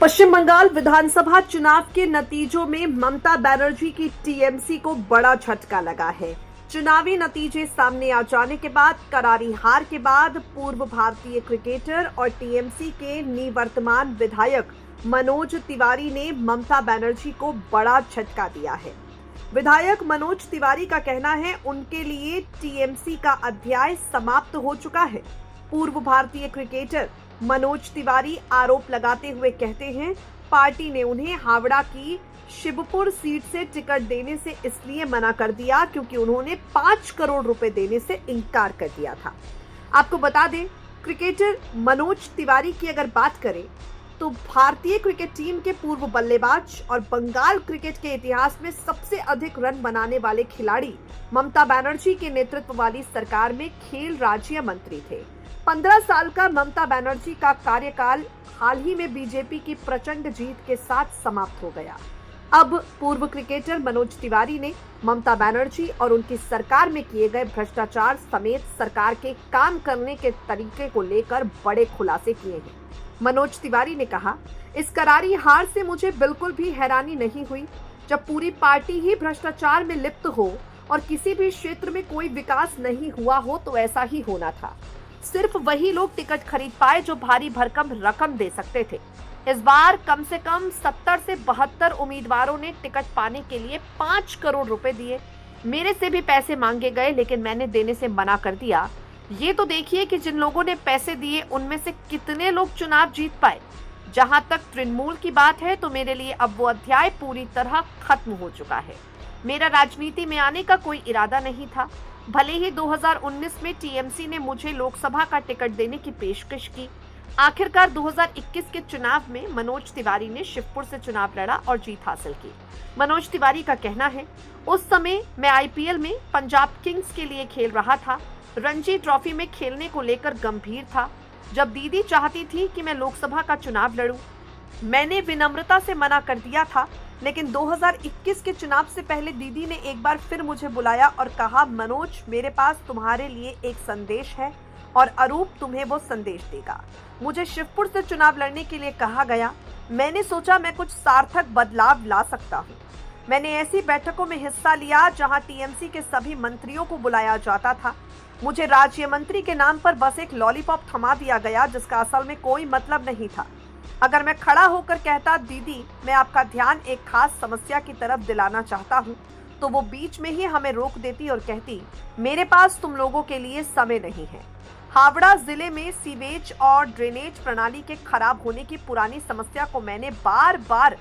पश्चिम बंगाल विधानसभा चुनाव के नतीजों में ममता बनर्जी की टीएमसी को बड़ा झटका लगा है। चुनावी नतीजे सामने आ जाने के बाद करारी हार के बाद पूर्व भारतीय क्रिकेटर और टीएमसी के निवर्तमान विधायक मनोज तिवारी ने ममता बनर्जी को बड़ा झटका दिया है। विधायक मनोज तिवारी का कहना है उनके लिए टीएमसी का अध्याय समाप्त हो चुका है। पूर्व भारतीय क्रिकेटर मनोज तिवारी आरोप लगाते हुए कहते हैं, पार्टी ने उन्हें हावड़ा की शिवपुर सीट से टिकट देने से इसलिए मना कर दिया क्योंकि उन्होंने 5 करोड़ रुपए देने से इनकार कर दिया था। आपको बता दें, क्रिकेटर मनोज तिवारी की अगर बात करें तो भारतीय क्रिकेट टीम के पूर्व बल्लेबाज और बंगाल क्रिकेट के इतिहास में सबसे अधिक रन बनाने वाले खिलाड़ी ममता बनर्जी के नेतृत्व वाली सरकार में खेल राज्य मंत्री थे। 15 साल का ममता बनर्जी का कार्यकाल हाल ही में बीजेपी की प्रचंड जीत के साथ समाप्त हो गया। अब पूर्व क्रिकेटर मनोज तिवारी ने ममता बनर्जी और उनकी सरकार में किए गए भ्रष्टाचार समेत सरकार के काम करने के तरीके को लेकर बड़े खुलासे किए हैं। मनोज तिवारी ने कहा, इस करारी हार से मुझे बिल्कुल भी हैरानी नहीं हुई। जब पूरी पार्टी ही भ्रष्टाचार में लिप्त हो और किसी भी क्षेत्र में कोई विकास नहीं हुआ हो तो ऐसा ही होना था। सिर्फ वही लोग टिकट खरीद पाए जो भारी भरकम रकम दे सकते थे। इस बार कम से कम 70 से 72 उम्मीदवारों ने टिकट पाने के लिए 5 करोड़ रुपए दिए। मेरे से भी पैसे मांगे गए लेकिन मैंने देने से मना कर दिया। ये तो देखिए कि जिन लोगों ने पैसे दिए उनमें से कितने लोग चुनाव जीत पाए। जहां तक तृणमूल की बात है तो मेरे लिए अब वो अध्याय पूरी तरह खत्म हो चुका है। मेरा राजनीति में आने का कोई इरादा नहीं था। भले ही 2019 में टीएमसी ने मुझे लोकसभा का टिकट देने की पेशकश की। आखिरकार 2021 के चुनाव में मनोज तिवारी ने शिवपुर से चुनाव लड़ा और जीत हासिल की। मनोज तिवारी का कहना है, उस समय मैं आईपीएल में पंजाब किंग्स के लिए खेल रहा था। रणजी ट्रॉफी में खेलने को लेकर गंभीर था। जब दीदी चाहती थी कि मैं लोकसभा का चुनाव लड़ूं, मैंने विनम्रता से मना कर दिया था। लेकिन 2021 के चुनाव से पहले दीदी ने एक बार फिर मुझे बुलाया और कहा, मनोज, मेरे पास तुम्हारे लिए एक संदेश है और अरूप तुम्हें वो संदेश देगा। मुझे शिवपुर से चुनाव लड़ने के लिए कहा गया। मैंने सोचा मैं कुछ सार्थक बदलाव ला सकता हूँ। मैंने ऐसी बैठकों में हिस्सा लिया जहाँ टीएमसी के सभी मंत्रियों को बुलाया जाता था। मुझे राज्य मंत्री के नाम पर बस एक लॉलीपॉप थमा दिया गया जिसका असल में कोई मतलब नहीं था। अगर मैं खड़ा होकर कहता, दीदी मैं आपका ध्यान एक खास समस्या की तरफ दिलाना चाहता हूँ, तो वो बीच में ही हमें रोक देती और कहती, मेरे पास तुम लोगों के लिए समय नहीं है। हावड़ा जिले में सीवेज और ड्रेनेज प्रणाली के खराब होने की पुरानी समस्या को मैंने बार बार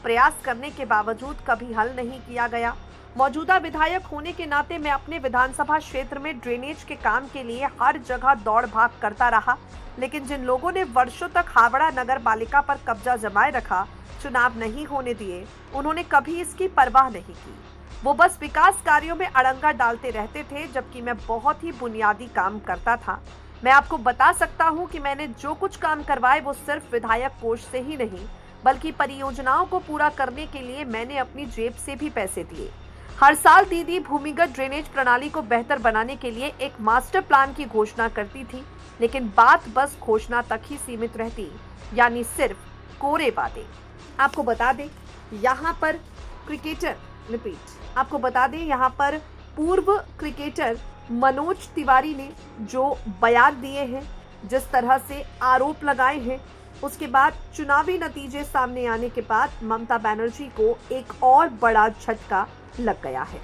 प्रयास करने के बावजूद कभी हल नहीं किया गया। मौजूदा विधायक होने के नाते मैं अपने विधानसभा क्षेत्र में ड्रेनेज के काम के लिए हर जगह दौड़ भाग करता रहा, लेकिन जिन लोगों ने वर्षों तक हावड़ा नगर पालिका पर कब्जा जमाए रखा, चुनाव नहीं होने दिए, उन्होंने कभी इसकी परवाह नहीं की। वो बस विकास कार्यों में अड़ंगा डालते रहते थे, जबकि मैं बहुत ही बुनियादी काम करता था। मैं आपको बता सकता हूँ कि मैंने जो कुछ काम करवाए वो सिर्फ विधायक कोष से ही नहीं, बल्कि परियोजनाओं को पूरा करने के लिए मैंने अपनी जेब से भी पैसे दिए। हर साल दीदी भूमिगत ड्रेनेज प्रणाली को बेहतर बनाने के लिए एक मास्टर प्लान की घोषणा करती थी, लेकिन बात बस घोषणा तक ही सीमित रहती, यानी सिर्फ कोरे वादे। आपको बता दें यहाँ पर पूर्व क्रिकेटर मनोज तिवारी ने जो बयान दिए हैं, जिस तरह से आरोप लगाए हैं, उसके बाद चुनावी नतीजे सामने आने के बाद ममता बनर्जी को एक और बड़ा झटका लग गया है।